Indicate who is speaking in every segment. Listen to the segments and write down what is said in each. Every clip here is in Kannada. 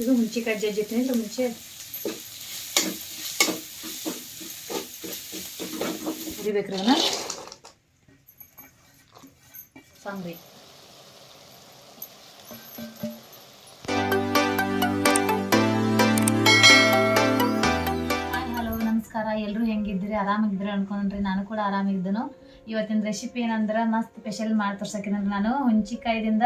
Speaker 1: ಇದು ಹುಂಚಿಕಾಯಿ ಜಜ್ಜಿಟ್ಟಿನಿ ಇದ್ರ ಮುಂಚೆ ಹುರಿಬೇಕ್ರಿ ಅದನ್ನ ಸಾಂಬ್ರಿ. ನಮಸ್ಕಾರ, ಎಲ್ಲರೂ ಹೆಂಗಿದ್ದೀರಿ? ಆರಾಮಾಗಿದ್ದೀರಿ ಅನ್ಕೊಂಡ್ರಿ. ನಾನು ಕೂಡ ಆರಾಮಾಗಿದ್ದನು. ಇವತ್ತಿನ ರೆಸಿಪಿ ಏನಂದ್ರೆ ಮಸ್ತ್ ಸ್ಪೆಷಲ್ ಮಾಡಿ ತೋರ್ಸಕ್ಕಿದ್ರೆ ನಾನು ಹುಂಚಿಕಾಯ್ದಿಂದ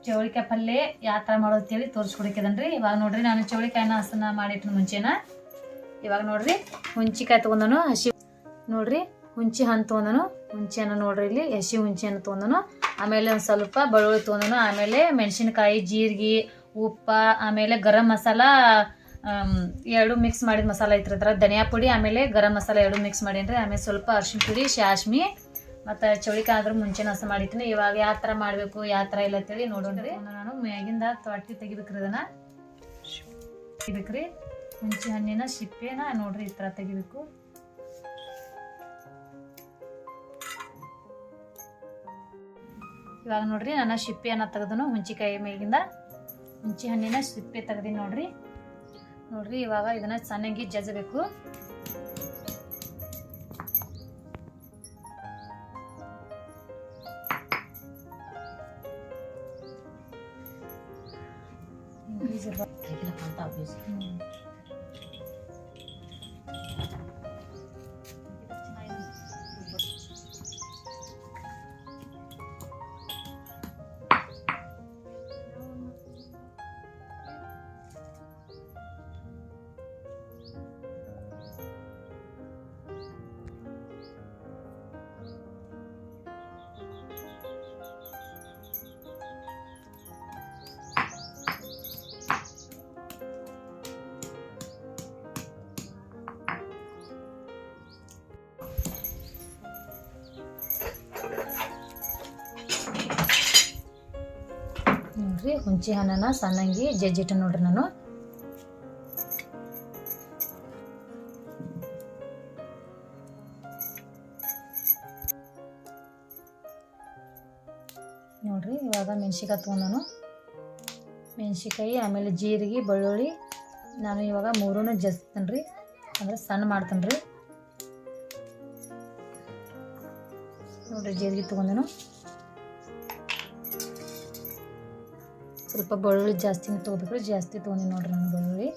Speaker 1: ಚೌಳಿಕಾಯಿ ಪಲ್ಯ ಯಾವ ಥರ ಮಾಡೋದು ಅಂತೇಳಿ ತೋರಿಸ್ಕೊಡಕ್ಕಿದನ್ರಿ. ಇವಾಗ ನೋಡ್ರಿ ನಾನು ಚೌಳಿಕಾಯಿನ ಹಸನ ಮಾಡಿಟ್ಟು ಮುಂಚೆನ ಇವಾಗ ನೋಡ್ರಿ ಹುಂಚಿಕಾಯಿ ತೊಗೊಂಡನು. ಹಸಿ ನೋಡ್ರಿ ಹುಂಚಿ ಹಣ್ಣು ತೊಗೊಂಡನು. ಹುಂಚಿಯನ್ನು ನೋಡ್ರಿ ಇಲ್ಲಿ ಹಸಿ ಹುಂಚಿಯನ್ನು ತೊಗೊಂಡನು. ಆಮೇಲೆ ಒಂದು ಸ್ವಲ್ಪ ಬೆಳ್ಳುಳ್ಳಿ ತೊಗೊಂಡನು. ಆಮೇಲೆ ಮೆಣಸಿನ್ಕಾಯಿ, ಜೀರಿಗೆ, ಉಪ್ಪ, ಆಮೇಲೆ ಗರಂ ಮಸಾಲ ಎರಡು ಮಿಕ್ಸ್ ಮಾಡಿದ ಮಸಾಲ ಐತ್ರಿ. ಧನಿಯಾ ಪುಡಿ ಆಮೇಲೆ ಗರಂ ಮಸಾಲ ಎರಡು ಮಿಕ್ಸ್ ಮಾಡೀನಿ. ಆಮೇಲೆ ಸ್ವಲ್ಪ ಅರ್ಶಿಣ ಪುಡಿ, ಶಾಸ್ಮಿ ಮತ್ತು ಚೌಳಿಕಾಯಿ ಆದ್ರೂ ಮುಂಚೆ ಹಸ ಮಾಡಿಟ್ಟಿನಿ. ಇವಾಗ ಯಾವ ಥರ ಮಾಡಬೇಕು ಯಾವ ಥರ ಇಲ್ಲ ಅಂತೇಳಿ ನೋಡೋಣ್ರಿ. ನಾನು ಮ್ಯಾಗಿಂದ ತೊಟ್ಟಿ ತೆಗಿಬೇಕ್ರಿ. ಅದನ್ನು ತೆಗಿಬೇಕ್ರಿ. ಹುಂಚಿ ಹಣ್ಣಿನ ಸಿಪ್ಪೆನ ನೋಡ್ರಿ ಈ ಥರ ತೆಗಿಬೇಕು. ಇವಾಗ ನೋಡ್ರಿ ನಾನು ಸಿಪ್ಪೆಯನ್ನು ತೆಗೆದನು. ಹುಂಚಿಕಾಯಿ ಮೇಗಿಂದ ಹುಂಚಿ ಹಣ್ಣಿನ ಸಿಪ್ಪೆ ತೆಗ್ದೀನಿ ನೋಡ್ರಿ. ನೋಡ್ರಿ ಇವಾಗ ಇದನ್ನ ಚೆನ್ನಾಗಿ ಜಜ್ಜಬೇಕು. ನೋಡ್ರಿ ಹುಂಚಿ ಹಣ್ಣನ್ನ ಸಣ್ಣಂಗಿ ಜಜ್ಜಿಟ್ಟು ನೋಡ್ರಿ ನಾನು. ನೋಡ್ರಿ ಇವಾಗ ಮೆಣಸಿಕಾಯಿ ತೊಗೊಂಡನು. ಮೆಣಸಿಕಾಯಿ ಆಮೇಲೆ ಜೀರಿಗೆ, ಬೆಳ್ಳುಳ್ಳಿ ನಾನು ಇವಾಗ ಮೂರನ್ನು ಜಜ್ತೇನೆ ರೀ, ಅಂದ್ರೆ ಸಣ್ಣ ಮಾಡ್ತೇನೆ ರೀ. ನೋಡ್ರಿ ಜೀರಿಗೆ ತೊಗೊಂಡನು. ಸ್ವಲ್ಪ ಬೆಳ್ಳುಳ್ಳಿ ಜಾಸ್ತಿನೇ ತೊಗೋಬೇಕ್ರಿ. ಜಾಸ್ತಿ ತೊಗೊಂಡಿನಿ ನೋಡ್ರಿ ನಾನು ಬೆಳ್ಳುಳ್ಳಿ.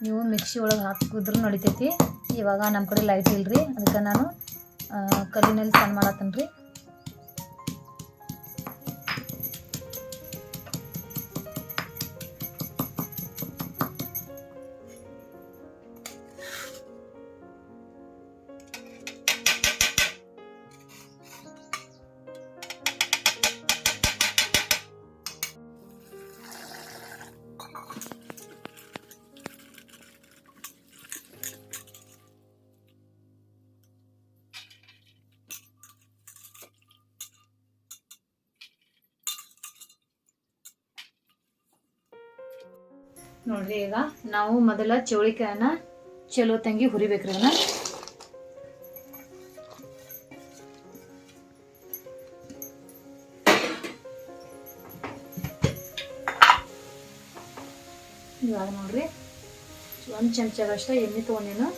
Speaker 1: ನೀವು ಮಿಕ್ಸಿ ಒಳಗೆ ಹಾಕಿದ್ರು ನಡಿತೈತಿ. ಇವಾಗ ನಮ್ಮ ಕಡೆ ಲೈಟ್ ಇಲ್ರಿ, ಅದಕ್ಕೆ ನಾನು ಕಲ್ಲಿನಲ್ಲಿ ಸಣ್ಣ ಮಾಡತ್ತೇನೆ ರೀ. ನೋಡ್ರಿ ಈಗ ನಾವು ಮೊದಲ ಚೌಳಿಕಾಯನ್ನ ಚಲೋ ತಂಗಿ ಹುರಿಬೇಕ್ರಿ. ಅದನ್ನ ಇವಾಗ ನೋಡ್ರಿ 1 ಚಮಚಗಷ್ಟ ಎಣ್ಣೆ ತೊಗೊಂಡೇನು.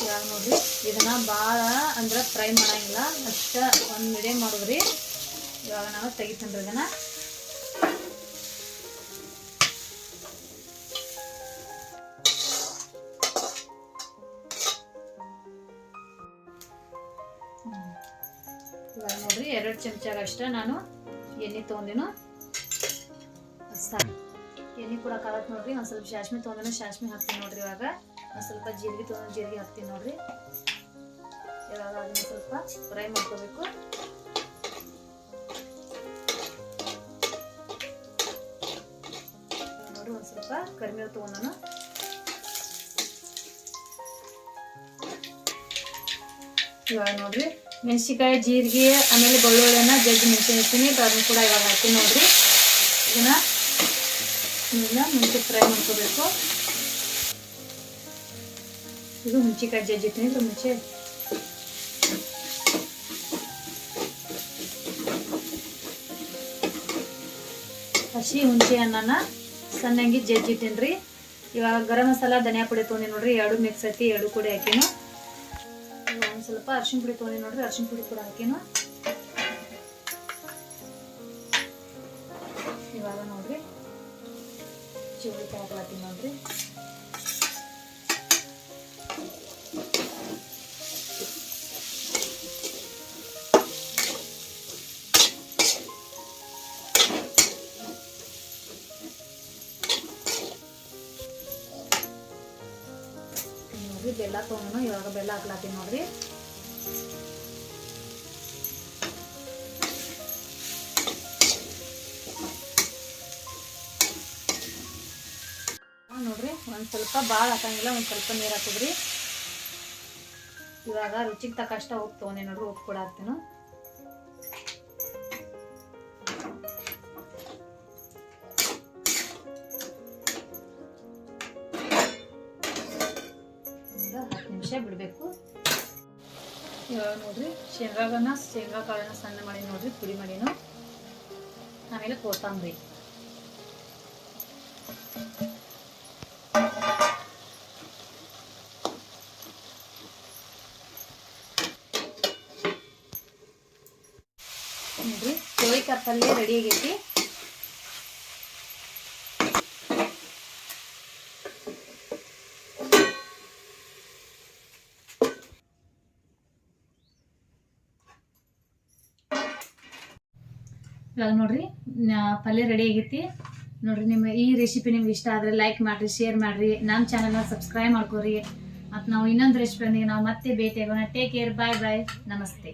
Speaker 1: ಇವಾಗ ನೋಡ್ರಿ ಇದನ್ನ ಭಾಳ ಅಂದ್ರೆ ಫ್ರೈ ಮಾಡಂಗಿಲ್ಲ, ಅಷ್ಟ ಒಂದು ಮೀಡಿಯಮ್ ಮಾಡೋದ್ರಿ. ಇವಾಗ ನಾವು ತೆಗಿತೇನೆ ರೀ ಇದನ್ನ. ಇವಾಗ ನೋಡ್ರಿ 2 ಚಮಚಗಷ್ಟ ನಾನು ಎಣ್ಣೆ ತೊಗೊಂಡಿನು. ಸಾಕು ಎಣ್ಣೆ ಕೂಡ ಕಾಲತ್ ನೋಡ್ರಿ. ಒಂದು ಸ್ವಲ್ಪ ಶಾಸ್ಮಿ ತೊಗೊಂಡಿನ, ಶಾಸ್ಮಿ ಹಾಕ್ತೀನಿ ನೋಡ್ರಿ. ಇವಾಗ ಒಂದು ಸ್ವಲ್ಪ ಜೀರಿಗೆ ತೊಗೊಂಡು ಜೀರಿಗೆ ಹಾಕ್ತೀನಿ ನೋಡ್ರಿ. ಇವಾಗ ಅದನ್ನ ಸ್ವಲ್ಪ ಫ್ರೈ ಮಾಡ್ಕೋಬೇಕು. ನೋಡ್ರಿ ಒಂದು ಸ್ವಲ್ಪ ಕರಿಬೇವು ತೊಗೊಂಡನು. ಇವಾಗ ನೋಡ್ರಿ ಮೆಣಸಿಕಾಯಿ, ಜೀರಿಗೆ ಆಮೇಲೆ ಬೆಳ್ಳುಳ್ಳಿನ ಜಜ್ಜಿ ಮೆಣಸಿನ ಅದನ್ನು ಕೂಡ ಇವಾಗ ಹಾಕ್ತೀನಿ ನೋಡ್ರಿ. ಇದನ್ನ ಮುಂಚೆ ಫ್ರೈ ಮಾಡ್ಕೋಬೇಕು. ಇದು ಹುಂಚಿಕಾಯಿ ಜಜ್ಜಿಟ್ಟಿನಿ ಮುಂಚೆ. ಹಸಿ ಹುಂಚೆ ಹಣ್ಣನ್ನ ಸಣ್ಣಂಗಿ ಜಜ್ಜಿಟ್ಟಿನ್ರಿ. ಇವಾಗ ಗರಂ ಮಸಾಲ ಧನಿಯಾ ಪುಡಿ ತೊಗೊಂಡಿ ನೋಡ್ರಿ, 2 ಮಿಕ್ಸ್ ಐತಿ, 2 ಕೂಡ ಹಾಕಿನು. ಒಂದು ಸ್ವಲ್ಪ ಅರಿಶಿನ ಪುಡಿ ತೊಗೊಂಡಿ ನೋಡ್ರಿ, ಅರಿಶಿನ ಪುಡಿ ಕೂಡ ಹಾಕಿನು. ಇವಾಗ ನೋಡ್ರಿ ಚೌಳಿಕಾಯಿ ಹಾಕ್ಲತ್ತೀನಿ ನೋಡ್ರಿ. ಬೆಲ್ಲ ತೊಗೊಂಡು ಇವಾಗ ಬೆಲ್ಲ ಹಾಕ್ಲಾತೀನಿ ನೋಡ್ರಿ. ನೋಡ್ರಿ ಒಂದ್ ಸ್ವಲ್ಪ ಭಾಳ ಹಾಕಂಗಿಲ್ಲ, ಒಂದ್ ಸ್ವಲ್ಪ ನೀರು ಹಾಕಿದ್ರಿ. ಇವಾಗ ರುಚಿಗೆ ತಕ್ಕಷ್ಟ ಉಪ್ಪು ತೊಗೊಂಡಿ ನೋಡ್ರಿ, ಉಪ್ಪು ಕೂಡ ಹಾಕ್ತೀನಿ. ಬಿಡಬೇಕು. ಇವಾಗ ನೋಡ್ರಿ ಶೇಂಗಾ ಕಾಳನ್ನ ಸಣ್ಣ ಮಾಡಿ ನೋಡ್ರಿ, ಪುಡಿ ಮಾಡಿನು. ಆಮೇಲೆ ಕೊತ್ತಂಬರಿ, ನೋಡ್ರಿ ಚೌಳಿಕಾಯಿ ಪಲ್ಯ ರೆಡಿ ಆಗೈತಿ. ಇವಾಗ ನೋಡ್ರಿ ಪಲ್ಯ ರೆಡಿ ಆಗೈತಿ ನೋಡ್ರಿ. ಈ ರೆಸಿಪಿ ನಿಮ್ಗೆ ಇಷ್ಟ ಆದ್ರೆ ಲೈಕ್ ಮಾಡ್ರಿ, ಶೇರ್ ಮಾಡ್ರಿ, ನಮ್ಮ ಚಾನಲ್ನ ಸಬ್ಸ್ಕ್ರೈಬ್ ಮಾಡ್ಕೋರಿ. ಮತ್ತು ನಾವು ಇನ್ನೊಂದು ರೆಸಿಪಿಯೊಂದಿಗೆ ನಾವು ಮತ್ತೆ ಭೇಟಿ ಆಗೋಣ. ಟೇಕ್ ಕೇರ್, ಬಾಯ್ ಬಾಯ್, ನಮಸ್ತೆ.